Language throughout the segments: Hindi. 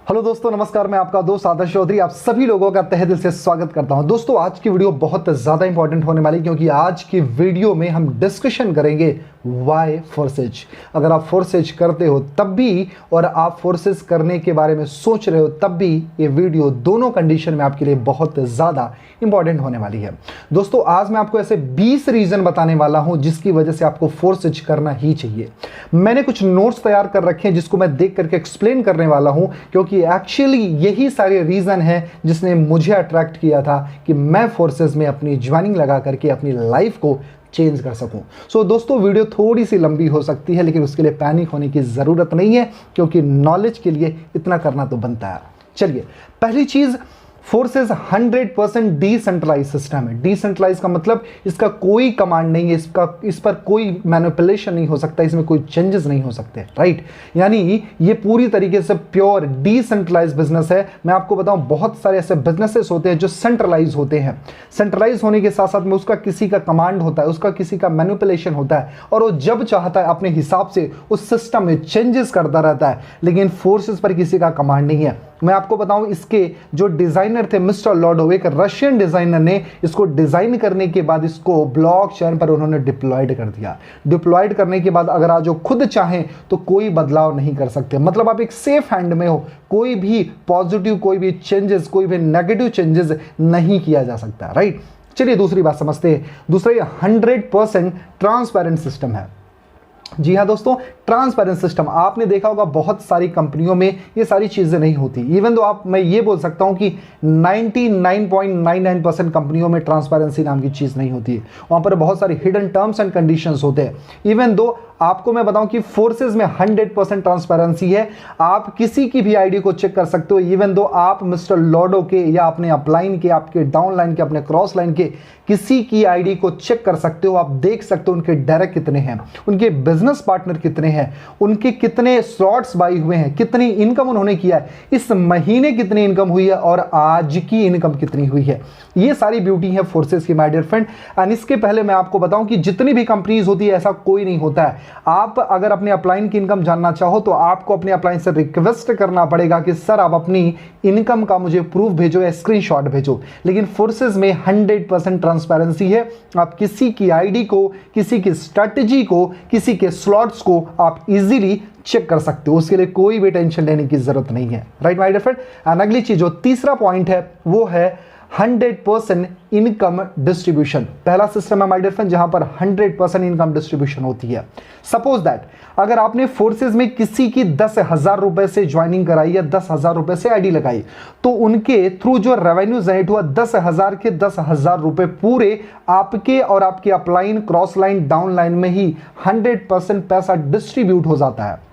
हेलो दोस्तों, नमस्कार। मैं आपका दोस्त आदर्श चौधरी आप सभी लोगों का तहे दिल से स्वागत करता हूं। दोस्तों, आज की वीडियो बहुत ज़्यादा इंपॉर्टेंट होने वाली, क्योंकि आज की वीडियो में हम डिस्कशन करेंगे वाई फोर्सेज। अगर आप फोर्सेज करते हो तब भी और आप फोर्सेज करने के बारे में सोच रहे हो तब भी ये वीडियो दोनों कंडीशन में आपके लिए बहुत ज़्यादा इंपॉर्टेंट होने वाली है। दोस्तों, आज मैं आपको ऐसे 20 रीज़न बताने वाला हूं जिसकी वजह से आपको फोर्सेज करना ही चाहिए। मैंने कुछ नोट्स तैयार कर रखे हैं जिसको मैं देख करके एक्सप्लेन करने वाला हूं, क्योंकि एक्चुअली यही सारे रीज़न है जिसने मुझे अट्रैक्ट किया था कि मैं फोर्सेज में अपनी ज्वाइनिंग लगा करके अपनी लाइफ को चेंज कर सकूं। सो दोस्तों, वीडियो थोड़ी सी लंबी हो सकती है, लेकिन उसके लिए पैनिक होने की ज़रूरत नहीं है, क्योंकि नॉलेज के लिए इतना करना तो बनता है। चलिए, पहली चीज़, फोर्सेस 100% डिसेंट्रलाइज सिस्टम है। डिसेंट्रलाइज का मतलब इसका कोई कमांड नहीं है, इस पर कोई मैनिपुलेशन नहीं हो सकता, इसमें कोई चेंजेस नहीं हो सकते, राइट। यानी ये पूरी तरीके से प्योर डिसेंट्रलाइज बिजनेस है। मैं आपको बताऊं, बहुत सारे ऐसे बिजनेसेस होते हैं जो सेंट्रलाइज होते हैं। सेंट्रलाइज होने के साथ साथ में उसका किसी का कमांड होता है, उसका किसी का मैनिपुलेशन होता है, और वो जब चाहता है अपने हिसाब से उस सिस्टम में चेंजेस करता रहता है। लेकिन फोर्सेस पर किसी का कमांड नहीं है। मैं आपको बताऊं, इसके जो डिजाइनर थे मिस्टर लॉर्डो, एक रशियन डिजाइनर ने इसको डिजाइन करने के बाद इसको ब्लॉकचेन पर उन्होंने डिप्लॉयड कर दिया। डिप्लॉयड करने के बाद अगर आज वो खुद चाहें तो कोई बदलाव नहीं कर सकते। मतलब आप एक सेफ हैंड में हो, कोई भी पॉजिटिव, कोई भी चेंजेस, कोई भी नेगेटिव चेंजेस नहीं किया जा सकता, राइट। चलिए दूसरी बात समझते हैं। दूसरा, ये 100% ट्रांसपेरेंट सिस्टम है। जी हाँ दोस्तों, ट्रांसपेरेंट सिस्टम। आपने देखा होगा बहुत सारी कंपनियों में ये सारी चीज़ें नहीं होती। इवन दो मैं ये बोल सकता हूँ कि 99.99% कंपनियों में ट्रांसपेरेंसी नाम की चीज़ नहीं होती है। वहाँ पर बहुत सारे हिडन टर्म्स एंड कंडीशंस होते हैं। इवन दो आपको मैं बताऊं कि फोर्सेज में 100% ट्रांसपेरेंसी है। आप किसी की भी आईडी को चेक कर सकते हो। इवन दो आप मिस्टर लॉर्डो के या अपने अपलाइन के, आपके डाउनलाइन के, अपने क्रॉस लाइन के किसी की आईडी को चेक कर सकते हो। आप देख सकते हो उनके डायरेक्ट कितने हैं, उनके बिजनेस पार्टनर कितने हैं, उनके कितने स्लॉट्स बाई हुए हैं, कितनी इनकम उन्होंने किया है, इस महीने कितनी इनकम हुई है और आज की इनकम कितनी हुई है। ये सारी ब्यूटी है फोर्सेज की, माय डियर फ्रेंड। एंड इसके पहले मैं आपको बताऊं कि जितनी भी कंपनीज होती है ऐसा कोई नहीं होता है। आप अगर अपने अपलाइन की इनकम जानना चाहो तो आपको अपने अपलाइन से रिक्वेस्ट करना पड़ेगा कि सर आप अपनी इनकम का मुझे प्रूफ भेजो या स्क्रीनशॉट भेजो। लेकिन फोर्सेज में 100% ट्रांसपेरेंसी है। आप किसी की आईडी को, किसी की स्ट्रैटेजी को, किसी के स्लॉट्स को आप इजीली चेक कर सकते हो। उसके लिए कोई भी टेंशन लेने की जरूरत नहीं है, right my dear friend. And अगली चीज, जो तीसरा पॉइंट है वो है 100% इनकम डिस्ट्रीब्यूशन। पहला सिस्टम है माय डियर फ्रेंड जहां पर 100% इनकम डिस्ट्रीब्यूशन होती है। सपोज दैट अगर आपने फोर्सेज में किसी की 10,000 रुपए से ज्वाइनिंग कराई या 10,000 रुपए से आईडी लगाई, तो उनके थ्रू जो रेवेन्यू जनरेट हुआ 10,000 के 10,000 रुपए पूरे आपके और आपके upline, cross line, down line में ही 100% पैसा डिस्ट्रीब्यूट हो जाता है।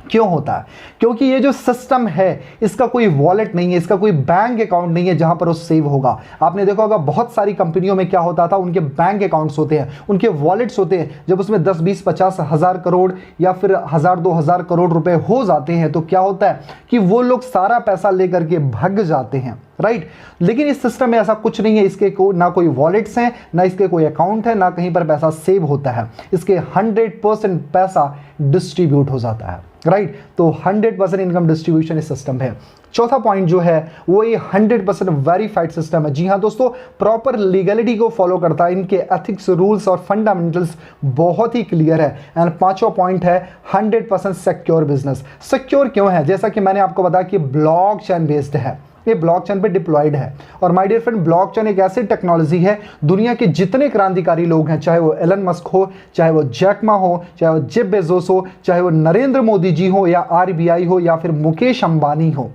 क्यों होता है? क्योंकि ये जो सिस्टम है इसका कोई वॉलेट नहीं है, इसका कोई बैंक अकाउंट नहीं है जहां पर वो सेव होगा। आपने देखा होगा बहुत सारी कंपनियों में क्या होता था, उनके बैंक अकाउंट्स होते हैं, उनके वॉलेट्स होते हैं। जब उसमें 10, 20, 50 हजार करोड़ या फिर 1000, 2000 करोड़ रुपए हो जाते हैं तो क्या होता है कि वो लोग सारा पैसा लेकर के भाग जाते हैं, राइट। लेकिन इस सिस्टम में ऐसा कुछ नहीं है। इसके ना कोई वॉलेट्स हैं, ना इसके कोई अकाउंट है, ना कहीं पर पैसा सेव होता है। इसके 100% पैसा डिस्ट्रीब्यूट हो जाता है, राइट। तो 100% इनकम डिस्ट्रीब्यूशन इस सिस्टम है। चौथा पॉइंट जो है वो ये 100% वेरीफाइड सिस्टम है। जी हाँ दोस्तों, प्रॉपर लीगलिटी को फॉलो करता है। इनके एथिक्स, रूल्स और फंडामेंटल्स बहुत ही क्लियर है। एंड पांचवा पॉइंट है 100% सिक्योर बिजनेस। सिक्योर क्यों है? जैसा कि मैंने आपको बताया कि ब्लॉकचेन बेस्ड है, ये ब्लॉकचेन पे डिप्लॉयड है। और माय डियर फ्रेंड, ब्लॉकचेन एक ऐसी टेक्नोलॉजी है, दुनिया के जितने क्रांतिकारी लोग हैं, चाहे वो एलन मस्क हो, चाहे वो जैक मा हो, चाहे वो जेफ बेजोस हो, चाहे वो नरेंद्र मोदी जी हो या आरबीआई हो या फिर मुकेश अंबानी हो,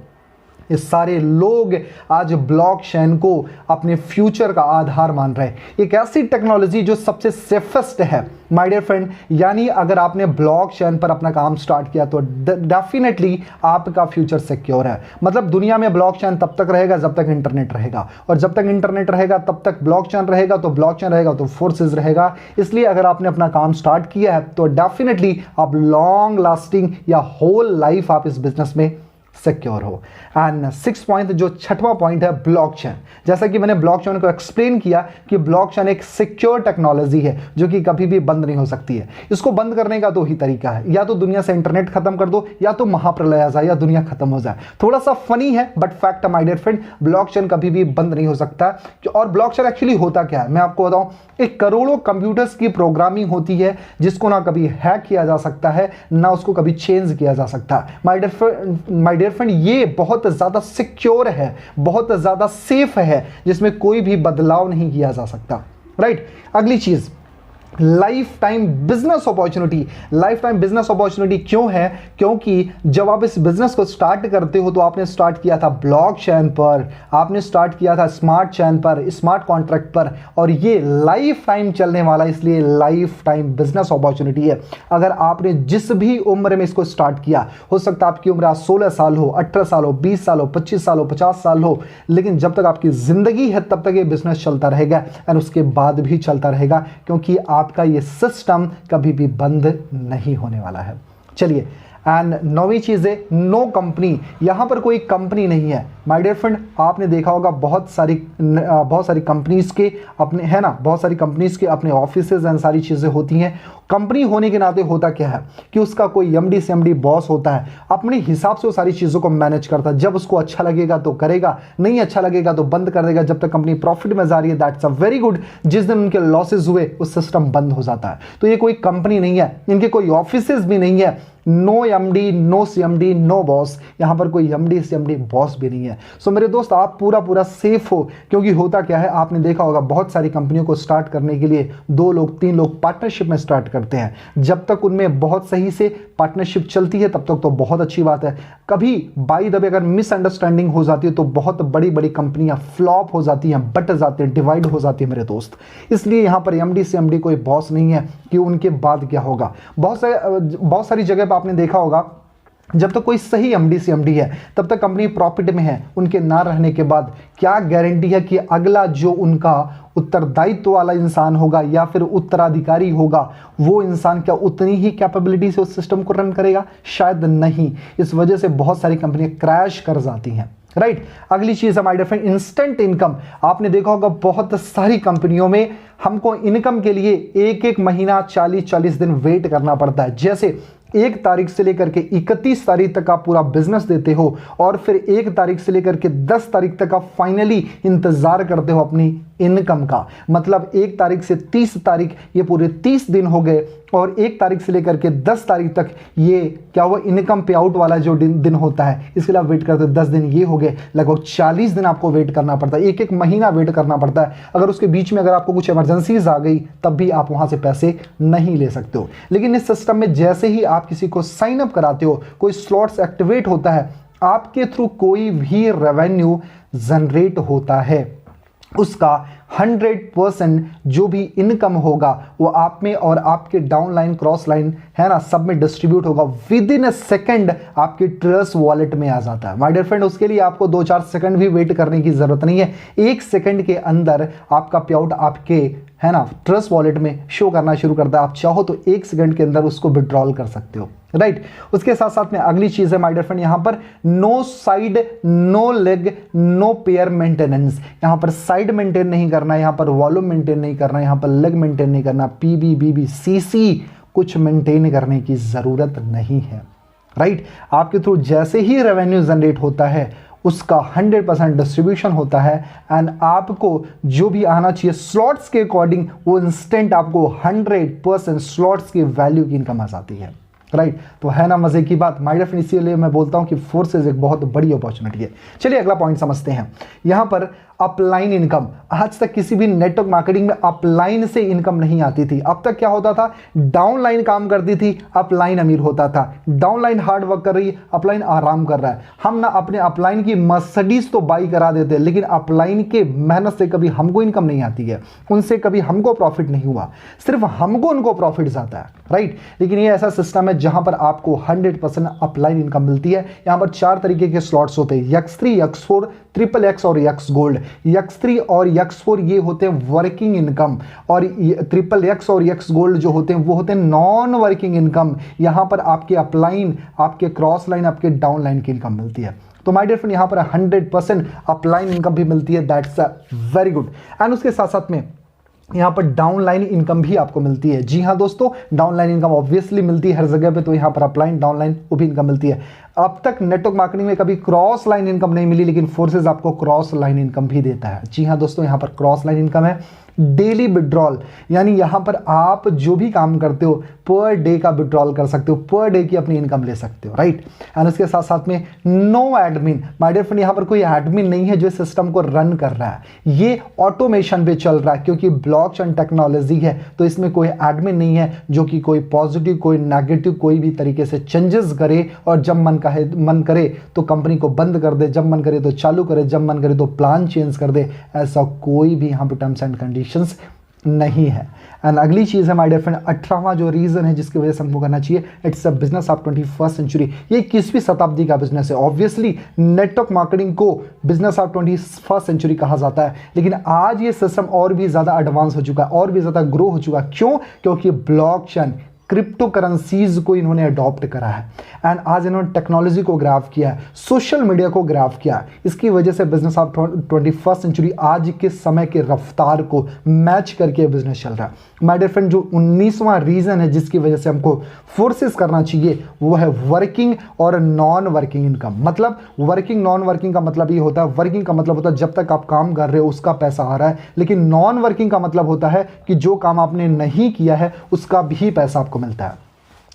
ये सारे लोग आज ब्लॉकचेन को अपने फ्यूचर का आधार मान रहे हैं। एक ऐसी टेक्नोलॉजी जो सबसे सेफेस्ट है माय डियर फ्रेंड। यानी अगर आपने ब्लॉकचेन पर अपना काम स्टार्ट किया तो डेफिनेटली आपका फ्यूचर सिक्योर है। मतलब दुनिया में ब्लॉकचेन तब तक रहेगा जब तक इंटरनेट रहेगा, और जब तक इंटरनेट रहेगा तब तक ब्लॉकचेन रहेगा, तो ब्लॉकचेन रहेगा तो फोर्सेज रहेगा। इसलिए अगर आपने अपना काम स्टार्ट किया है तो डेफिनेटली आप लॉन्ग लास्टिंग या होल लाइफ आप इस बिजनेस में सिक्योर हो। एंड 6 पॉइंट, जो छठवां पॉइंट है, ब्लॉकचेन। जैसा कि मैंने ब्लॉकचेन को एक्सप्लेन किया कि ब्लॉकचेन एक सिक्योर टेक्नोलॉजी है जो कि कभी भी बंद नहीं हो सकती है। इसको बंद करने का 2 ही तरीका है, या तो दुनिया से इंटरनेट खत्म कर दो, या तो महाप्रलय आ जाए, या दुनिया खत्म हो जाए। थोड़ा सा फनी है बट फैक्ट है माय डियर फ्रेंड, ब्लॉकचेन कभी भी बंद नहीं हो सकता। और ब्लॉकचेन एक्चुअली होता क्या है मैं आपको बताऊं, एक करोड़ों कंप्यूटर्स की प्रोग्रामिंग होती है जिसको ना कभी हैक किया जा सकता है, ना उसको कभी चेंज किया जा सकता। माय डियर फ्रेंड, ये बहुत ज्यादा सिक्योर है, बहुत ज्यादा सेफ है, जिसमें कोई भी बदलाव नहीं किया जा सकता। राइट, अगली चीज, life time business opportunity. Life time business opportunity क्यों है? क्योंकि जब आप इस बिजनेस को स्टार्ट करते हो तो आपने स्टार्ट किया था ब्लॉकचेन पर, आपने स्टार्ट किया था स्मार्ट चेन पर, स्मार्ट कॉन्ट्रैक्ट पर, और ये लाइफ टाइम चलने वाला, इसलिए लाइफ टाइम बिजनेस अपॉर्चुनिटी है। अगर आपने जिस भी उम्र में इसको स्टार्ट किया, हो सकता है आपकी उम्र आज 16 साल हो, 18 साल हो, 20 साल हो, 25 साल हो, 50 साल हो, लेकिन जब तक आपकी जिंदगी है तब तक ये बिजनेस चलता रहेगा और उसके बाद भी चलता रहेगा, क्योंकि आपका ये सिस्टम कभी भी बंद नहीं होने वाला है। चलिए, एंड 9वीं चीज है, नो कंपनी। यहां पर कोई कंपनी नहीं है। माय डियर फ्रेंड, आपने देखा होगा बहुत सारी कंपनीज के अपने, है ना, बहुत सारी कंपनीज के अपने ऑफिसेज एंड सारी चीजें होती हैं। कंपनी होने के नाते होता क्या है कि उसका कोई एमडी सीएमडी बॉस होता है, अपने हिसाब से वो सारी चीजों को मैनेज करता है। जब उसको अच्छा लगेगा तो करेगा, नहीं अच्छा लगेगा तो बंद कर देगा। जब तक कंपनी प्रॉफिट में जा रही है दैट्स अ वेरी गुड, जिस दिन उनके लॉसेज हुए उस सिस्टम बंद हो जाता है। तो ये कोई कंपनी नहीं है, इनके कोई ऑफिसेज भी नहीं है। No MD, no CMD, no boss, यहां पर कोई एमडी सीएमडी बॉस भी नहीं है। सो मेरे दोस्त, आप पूरा सेफ हो, क्योंकि होता क्या है, आपने देखा होगा बहुत सारी कंपनियों को स्टार्ट करने के लिए 2 लोग 3 लोग पार्टनरशिप में स्टार्ट करते हैं। जब तक उनमें बहुत सही से पार्टनरशिप चलती है तब तक तो बहुत अच्छी बात है। कभी बाय द वे अगर मिसअंडरस्टैंडिंग हो जाती है तो बहुत बड़ी बड़ी कंपनियां फ्लॉप हो जाती हैं, बट जाती हैं, डिवाइड हो जाती है मेरे दोस्त। इसलिए यहां पर एमडी सीएमडी कोई बॉस नहीं है कि उनके बाद क्या होगा। बहुत सारी जगह पर आपने देखा होगा, जब तक कोई सही एमडी सीएमडी है तब तक कंपनी प्रॉफिट में है। उनके ना रहने के बाद क्या गारंटी है कि अगला जो उनका उत्तरदायित्व वाला इंसान होगा या फिर उत्तराधिकारी होगा, वो इंसान क्या उतनी ही कैपेबिलिटी से उस सिस्टम को रन करेगा? शायद नहीं। इस वजह से बहुत सारी कंपनियां क्रैश कर जाती हैं। राइट, अगली चीज है my dear friend, instant income. आपने देखा होगा बहुत सारी कंपनियों में हमको इनकम के लिए एक महीना 40 दिन वेट करना पड़ता है। जैसे 1 तारीख से लेकर के 31 तारीख तक आप पूरा बिजनेस देते हो, और फिर 1 तारीख से लेकर के 10 तारीख तक आप फाइनली इंतजार करते हो अपनी इनकम का। मतलब 1 तारीख से 30 तारीख, ये पूरे 30 दिन हो गए, और 1 तारीख से लेकर के 10 तारीख तक ये क्या हुआ, इनकम पे आउट वाला जो दिन होता है, इसके लिए आप वेट करते हो। 10 दिन ये हो गए, लगभग 40 दिन आपको वेट करना पड़ता है, एक महीना वेट करना पड़ता है। अगर उसके बीच में अगर आपको कुछ इमरजेंसीज आ गई तब भी आप वहां से पैसे नहीं ले सकते हो। लेकिन इस सिस्टम में जैसे ही आप किसी को साइन अप कराते हो, कोई स्लॉट्स एक्टिवेट होता है, आपके थ्रू कोई भी रेवेन्यू जनरेट होता है, उसका 100% जो भी इनकम होगा वो आप में और आपके डाउन लाइन क्रॉस लाइन, है ना, सब में डिस्ट्रीब्यूट होगा। विद इन अ सेकेंड आपके ट्रस्ट वॉलेट में आ जाता है। माय डियर फ्रेंड, उसके लिए आपको 2-4 सेकंड भी वेट करने की जरूरत नहीं है। 1 सेकंड के अंदर आपका पे आउट आपके, है ना, ट्रस्ट वॉलेट में शो करना शुरू करता है। आप चाहो तो 1 सेकंड के अंदर उसको विड्रॉल कर सकते हो। राइट, उसके साथ साथ में अगली चीज है माय डियर फ्रेंड, यहां पर no side, no leg, no pair maintenance. यहां पर साइड मेंटेन नहीं करना, यहां पर वॉल्यूम मेंटेन नहीं करना, यहां पर लेग मेंटेन नहीं करना, पीबी बीबी सीसी कुछ मेंटेन करने की जरूरत नहीं है। राइट, आपके थ्रू जैसे ही रेवेन्यू जनरेट होता है उसका 100% डिस्ट्रीब्यूशन होता है, एंड आपको जो भी आना चाहिए स्लॉट्स के अकॉर्डिंग वो इंस्टेंट आपको 100% स्लॉट्स की वैल्यू की इनकम आ जाती है। राइट, तो है ना मजे की बात माय डियर फ्रेंड। इसीलिए मैं बोलता हूं कि फोर्सेज एक बहुत बड़ी अपॉर्चुनिटी है। चलिए अगला पॉइंट समझते हैं। यहां पर अपलाइन इनकम। आज तक किसी भी नेटवर्क मार्केटिंग में अपलाइन से इनकम नहीं आती थी। अब तक क्या होता था, डाउनलाइन काम करती थी, अपलाइन अमीर होता था। डाउनलाइन हार्ड वर्क कर रही है, अपलाइन आराम कर रहा है। हम ना अपने अपलाइन की मर्सिडीज तो बाई करा देते हैं, लेकिन अपलाइन के मेहनत से कभी हमको इनकम नहीं आती है, उनसे कभी हमको प्रॉफिट नहीं हुआ, सिर्फ हमको उनको प्रॉफिट जाता है। राइट, लेकिन ये ऐसा सिस्टम है जहां पर आपको 100% अपलाइन इनकम मिलती है। यहां पर 4 तरीके के स्लॉट्स होते हैं, X3, X4, XXX और X गोल्ड। X3 और X4 ये होते हैं वर्किंग इनकम, और XXX और X गोल्ड जो होते हैं वो होते हैं नॉन वर्किंग इनकम। यहां पर आपके अपलाइन, आपके क्रॉस लाइन, आपके डाउन लाइन की इनकम मिलती है। तो माय डियर फ्रेंड यहां पर 100% अपलाइन इनकम भी मिलती है, दैट्स वेरी गुड। एंड उसके साथ साथ में यहाँ पर डाउन लाइन इनकम भी आपको मिलती है। जी हाँ दोस्तों, डाउन लाइन इनकम ऑब्वियसली मिलती है हर जगह पे, तो यहाँ पर अपलाइन डाउन लाइन वो भी इनकम मिलती है। अब तक नेटवर्क मार्केटिंग में कभी क्रॉस लाइन इनकम नहीं मिली, लेकिन फोर्सेज आपको क्रॉस लाइन इनकम भी देता है। जी हाँ दोस्तों, यहाँ पर क्रॉस लाइन इनकम है। डेली विड्रॉल, यानी यहां पर आप जो भी काम करते हो पर डे का विड्रॉल कर सकते हो, पर डे की अपनी इनकम ले सकते हो, राइट। एंड उसके साथ साथ में no admin, my dear friend यहां पर कोई एडमिन नहीं है जो सिस्टम को रन कर रहा है, ये ऑटोमेशन पे चल रहा है, क्योंकि ब्लॉकचेन टेक्नोलॉजी है तो इसमें कोई एडमिन नहीं है जो कि कोई पॉजिटिव कोई नेगेटिव कोई भी तरीके से चेंजेस करे, और जब मन करे तो कंपनी को बंद कर दे, जब मन करे तो चालू करे, जब मन करे तो प्लान चेंज कर दे, ऐसा कोई भी यहां पर टर्म्स एंड कंडीशंस नहीं है। एंड अगली चीज है माय डियर फ्रेंड, 18वां जो रीजन है जिसकी वजह से हमको करना चाहिए, it's a business of 21st century. ये 21वीं शताब्दी का बिजनेस है। ऑब्वियसली नेटवर्क मार्केटिंग को बिजनेस ऑफ 21st सेंचुरी कहा जाता है, लेकिन आज ये सिस्टम और भी ज्यादा एडवांस हो चुका है, और भी ज्यादा ग्रो हो चुका है। क्यों? क्योंकि ब्लॉकचेन, क्रिप्टो करेंसीज को इन्होंने अडॉप्ट करा है, एंड आज इन्होंने टेक्नोलॉजी को ग्राफ किया है, सोशल मीडिया को ग्राफ किया है। इसकी वजह से बिजनेस ऑफ 21st सेंचुरी आज के समय के रफ्तार को मैच करके बिजनेस चल रहा है। माय डियर फ्रेंड, जो 19वां रीजन है जिसकी वजह से हमको फोर्सेस करना चाहिए वो है वर्किंग और नॉन वर्किंग इनकम। मतलब वर्किंग नॉन वर्किंग का मतलब ये होता है, वर्किंग का मतलब होता है जब तक आप काम कर रहे हो उसका पैसा आ रहा है, लेकिन नॉन वर्किंग का मतलब होता है कि जो काम आपने नहीं किया है उसका भी पैसा आपको मिलता है।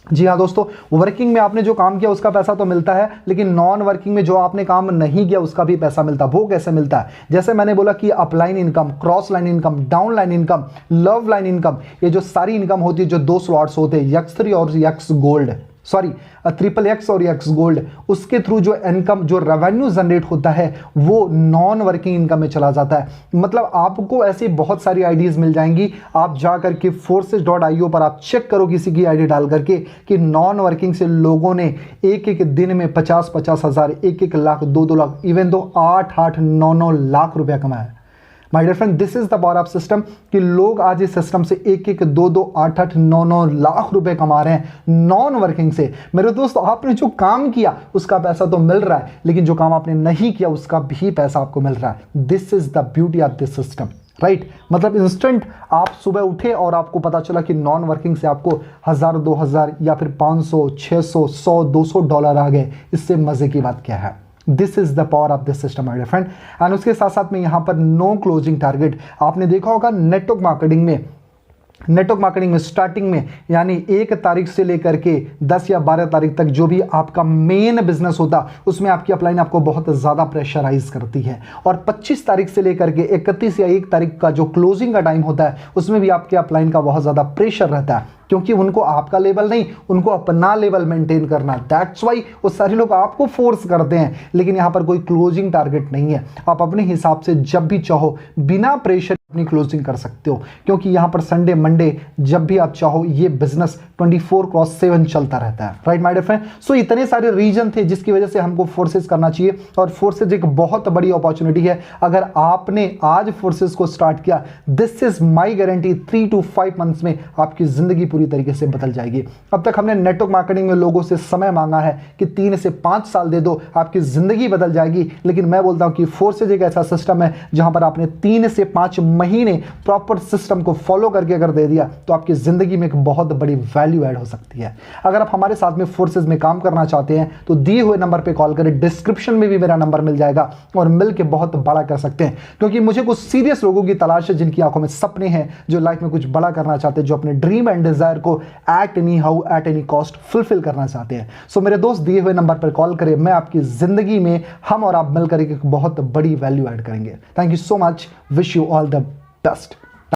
जी हाँ दोस्तों, वर्किंग में आपने जो काम किया उसका पैसा तो मिलता है, लेकिन नॉन वर्किंग में जो आपने काम नहीं किया उसका भी पैसा मिलता है। वो कैसे मिलता है? जैसे मैंने बोला कि upline income, cross line income, down line income, love line income, ये जो सारी इनकम होती है, जो 2 स्लॉट्स होते हैं X3 और X गोल्ड, सॉरी XXX और X गोल्ड, उसके थ्रू जो इनकम, जो रेवेन्यू जनरेट होता है वो नॉन वर्किंग इनकम में चला जाता है। मतलब आपको ऐसी बहुत सारी आईडीज मिल जाएंगी, आप जा करके forces.io पर आप चेक करो किसी की आईडी डाल करके कि नॉन वर्किंग से लोगों ने एक एक दिन में 50-50 हज़ार, 1-1 लाख, 2-2 लाख, इवन दो 8-8, 9-9 लाख रुपया कमाया। My dear friend, this is the power of system कि लोग आज इस सिस्टम से 1-1, 2-2, 8-8, 9-9 लाख रुपए कमा रहे हैं नॉन वर्किंग से। मेरे दोस्त, आपने जो काम किया उसका पैसा तो मिल रहा है, लेकिन जो काम आपने नहीं किया उसका भी पैसा आपको मिल रहा है। This is the beauty of this system, right. मतलब इंस्टेंट आप सुबह उठे और आपको पता चला कि नॉन वर्किंग से आपको 1000, 2000 या फिर 500, 600, 100, 200 डॉलर आ गए। इससे मजे की बात क्या है? This is the power of this system my dear friend. And उसके साथ साथ में यहां पर नो क्लोजिंग टारगेट। आपने देखा होगा नेटवर्क मार्केटिंग में स्टार्टिंग में, यानी 1 तारीख से लेकर के 10 या 12 तारीख तक जो भी आपका मेन बिजनेस होता, उसमें आपकी अपलाइन आपको बहुत ज़्यादा प्रेशराइज करती है। और 25 तारीख से लेकर के 31 या 1 तारीख का जो क्लोजिंग का टाइम होता है, उसमें भी आपके अपलाइन का बहुत ज़्यादा प्रेशर रहता है, क्योंकि उनको आपका लेवल नहीं, उनको अपना लेवल मेंटेन करना। दैट्स वाई वो सारे लोग आपको फोर्स करते हैं, लेकिन यहाँ पर कोई क्लोजिंग टारगेट नहीं है। आप अपने हिसाब से जब भी चाहो बिना प्रेशर अपनी क्लोजिंग कर सकते हो, क्योंकि यहाँ पर संडे मंडे जब भी आप चाहो ये बिजनेस 24/7 चलता रहता है, राइट माय डियर फ्रेंड। सो इतने सारे रीजन थे जिसकी वजह से हमको फोर्सेस करना चाहिए, और फोर्सेस एक बहुत बड़ी अपॉर्चुनिटी है। अगर आपने आज फोर्सेस को स्टार्ट किया, this is my guarantee 3 to 5 months में आपकी जिंदगी पूरी तरीके से बदल जाएगी। अब तक हमने नेटवर्क मार्केटिंग में लोगों से समय मांगा है कि 3 से 5 साल दे दो, आपकी जिंदगी बदल जाएगी, लेकिन मैं बोलता हूं कि फोर्सेस एक ऐसा सिस्टम है जहां पर आपने 3 से 5 महीने प्रॉपर सिस्टम को फॉलो करके अगर दे दिया तो आपकी जिंदगी में एक बहुत बड़ी वैल्यू ऐड हो सकती है। अगर आप हमारे साथ में फोर्सेस में काम करना चाहते हैं तो दिए हुए नंबर पे कॉल करें, डिस्क्रिप्शन में भी मेरा नंबर मिल जाएगा, और मिलकर बहुत बड़ा कर सकते हैं। क्योंकि मुझे कुछ सीरियस लोगों की तलाश है जिनकी आंखों में सपने हैं, जो लाइफ में कुछ बड़ा करना चाहते हैं, जो अपने ड्रीम एंड डिजायर को at any how at any cost fulfil करना चाहते हैं। सो मेरे दोस्त, दिए हुए नंबर पर कॉल करें, मैं आपकी जिंदगी में हम और आप मिलकर एक बहुत बड़ी वैल्यू ऐड करेंगे। Thank you so much, wish you all the best.